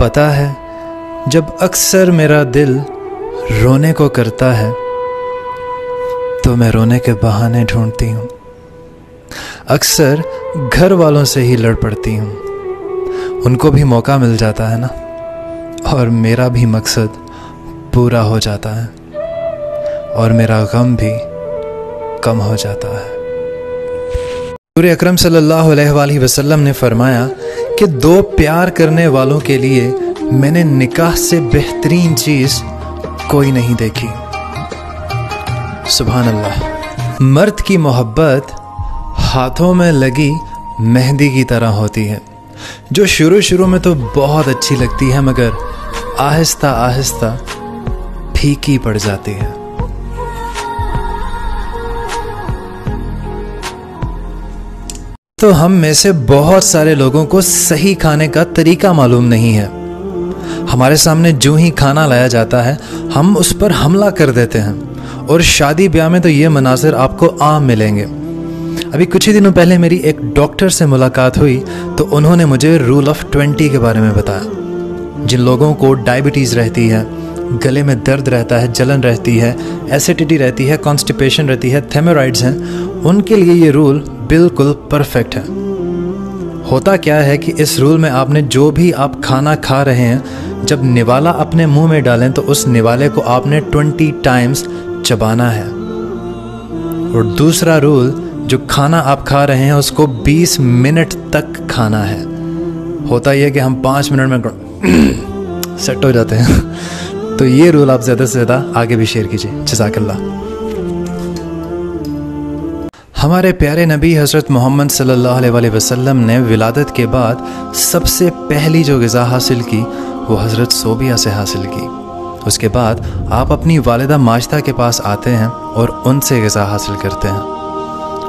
पता है जब अक्सर मेरा दिल रोने को करता है तो मैं रोने के बहाने ढूंढती हूँ। अक्सर घर वालों से ही लड़ पड़ती हूँ, उनको भी मौका मिल जाता है ना, और मेरा भी मकसद पूरा हो जाता है और मेरा गम भी कम हो जाता है। हुज़ूर अकरम सल्लल्लाहु अलैहि वसल्लम ने फरमाया कि दो प्यार करने वालों के लिए मैंने निकाह से बेहतरीन चीज़ कोई नहीं देखी। सुभान अल्लाह। मर्द की मोहब्बत हाथों में लगी मेहंदी की तरह होती है, जो शुरू में तो बहुत अच्छी लगती है मगर आहिस्ता आहिस्ता फीकी पड़ जाती है। तो हम में से बहुत सारे लोगों को सही खाने का तरीका मालूम नहीं है। हमारे सामने जो ही खाना लाया जाता है हम उस पर हमला कर देते हैं, और शादी ब्याह में तो ये मनाज़िर आपको आम मिलेंगे। अभी कुछ ही दिनों पहले मेरी एक डॉक्टर से मुलाकात हुई तो उन्होंने मुझे रूल ऑफ 20 के बारे में बताया। जिन लोगों को डायबिटीज़ रहती है, गले में दर्द रहता है, जलन रहती है, एसिडिटी रहती है, कॉन्स्टिपेशन रहती है, थेमोराइड्स हैं, उनके लिए ये रूल बिल्कुल परफेक्ट है। होता क्या है कि इस रूल में आपने जो भी आप खाना खा रहे हैं, जब निवाला अपने मुंह में डालें तो उस निवाले को आपने 20 टाइम्स चबाना है। और दूसरा रूल, जो खाना आप खा रहे हैं उसको 20 मिनट तक खाना है। होता यह कि हम 5 मिनट में सेट हो जाते हैं। तो ये रूल आप ज़्यादा से ज़्यादा आगे भी शेयर कीजिए। जज़ाकल्लाह। हमारे प्यारे नबी हज़रत मोहम्मद सल्लल्लाहु अलैहि वसल्लम ने विलादत के बाद सबसे पहली जो ग़िज़ा हासिल की वो हज़रत सोबिया से हासिल की। उसके बाद आप अपनी वालिदा माजदा के पास आते हैं और उनसे ग़िज़ा हासिल करते हैं।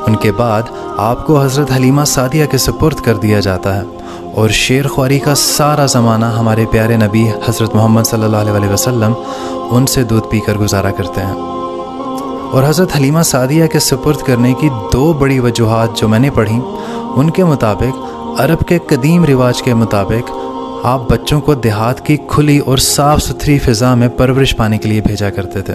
उनके बाद आपको हज़रत हलीमा सादिया के सुपुर्द कर दिया जाता है, और शेर ख्वारी का सारा ज़माना हमारे प्यारे नबी हज़रत मोहम्मद सल्लल्लाहु अलैहि वसल्लम उनसे दूध पीकर गुजारा करते हैं। और हज़रत हलीमा सादिया के सुपुर्द करने की 2 बड़ी वजूहात जो मैंने पढ़ी, उनके मुताबिक अरब के कदीम रिवाज के मुताबिक आप बच्चों को देहात की खुली और साफ़ सुथरी फ़िज़ा में परवरिश पाने के लिए भेजा करते थे।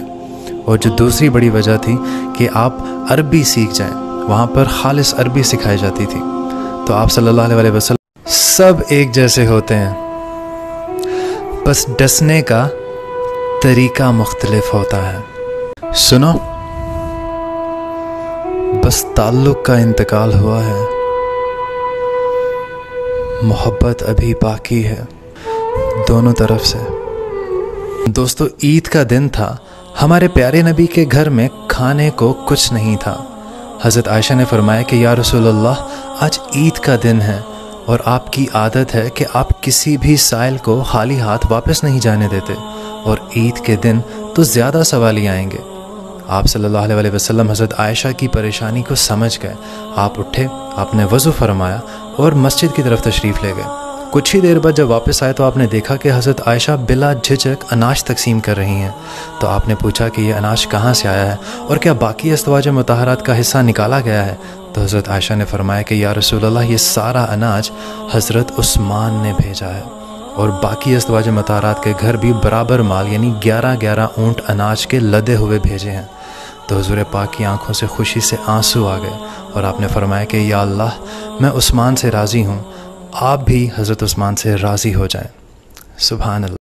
और जो दूसरी बड़ी वजह थी कि आप अरबी सीख जाएं, वहाँ पर खालिस अरबी सिखाई जाती थी। तो आप सल्लल्लाहु अलैहि वसल्लम सब एक जैसे होते हैं, बस डसने का तरीका मुख्तलिफ होता है। सुनो, बस ताल्लुक़ का इंतकाल हुआ है, मोहब्बत अभी बाकी है दोनों तरफ से। दोस्तों, ईद का दिन था। हमारे प्यारे नबी के घर में खाने को कुछ नहीं था। हज़रत आयशा ने फरमाया कि या रसूलल्लाह, आज ईद का दिन है और आपकी आदत है कि आप किसी भी साइल को खाली हाथ वापस नहीं जाने देते, और ईद के दिन तो ज़्यादा सवाल ही आएंगे। आप सल्लल्लाहु अलैहि वसल्लम हज़रत आयशा की परेशानी को समझ गए। आप उठे, आपने वज़ू फरमाया और मस्जिद की तरफ तशरीफ़ ले गए। कुछ ही देर बाद जब वापस आए तो आपने देखा कि हज़रत आयशा बिला झिझक अनाज तकसीम कर रही हैं। तो आपने पूछा कि ये अनाज कहाँ से आया है और क्या बाकी अज़वाज मुतहरात का हिस्सा निकाला गया है। तो हज़रत आयशा ने फरमाया कि या रसूलल्लाह, ये सारा अनाज हज़रत उस्मान ने भेजा है, और बाकी अज़वाज मुतहरात के घर भी बराबर माल यानी 11 ऊँट अनाज के लदे हुए भेजे हैं। तो हुज़ूर पाक की आंखों से खुशी से आंसू आ गए, और आपने फरमाया कि या अल्लाह, मैं उस्मान से राज़ी हूँ, आप भी हज़रत उस्मान से राज़ी हो जाएं। सुभान अल्लाह।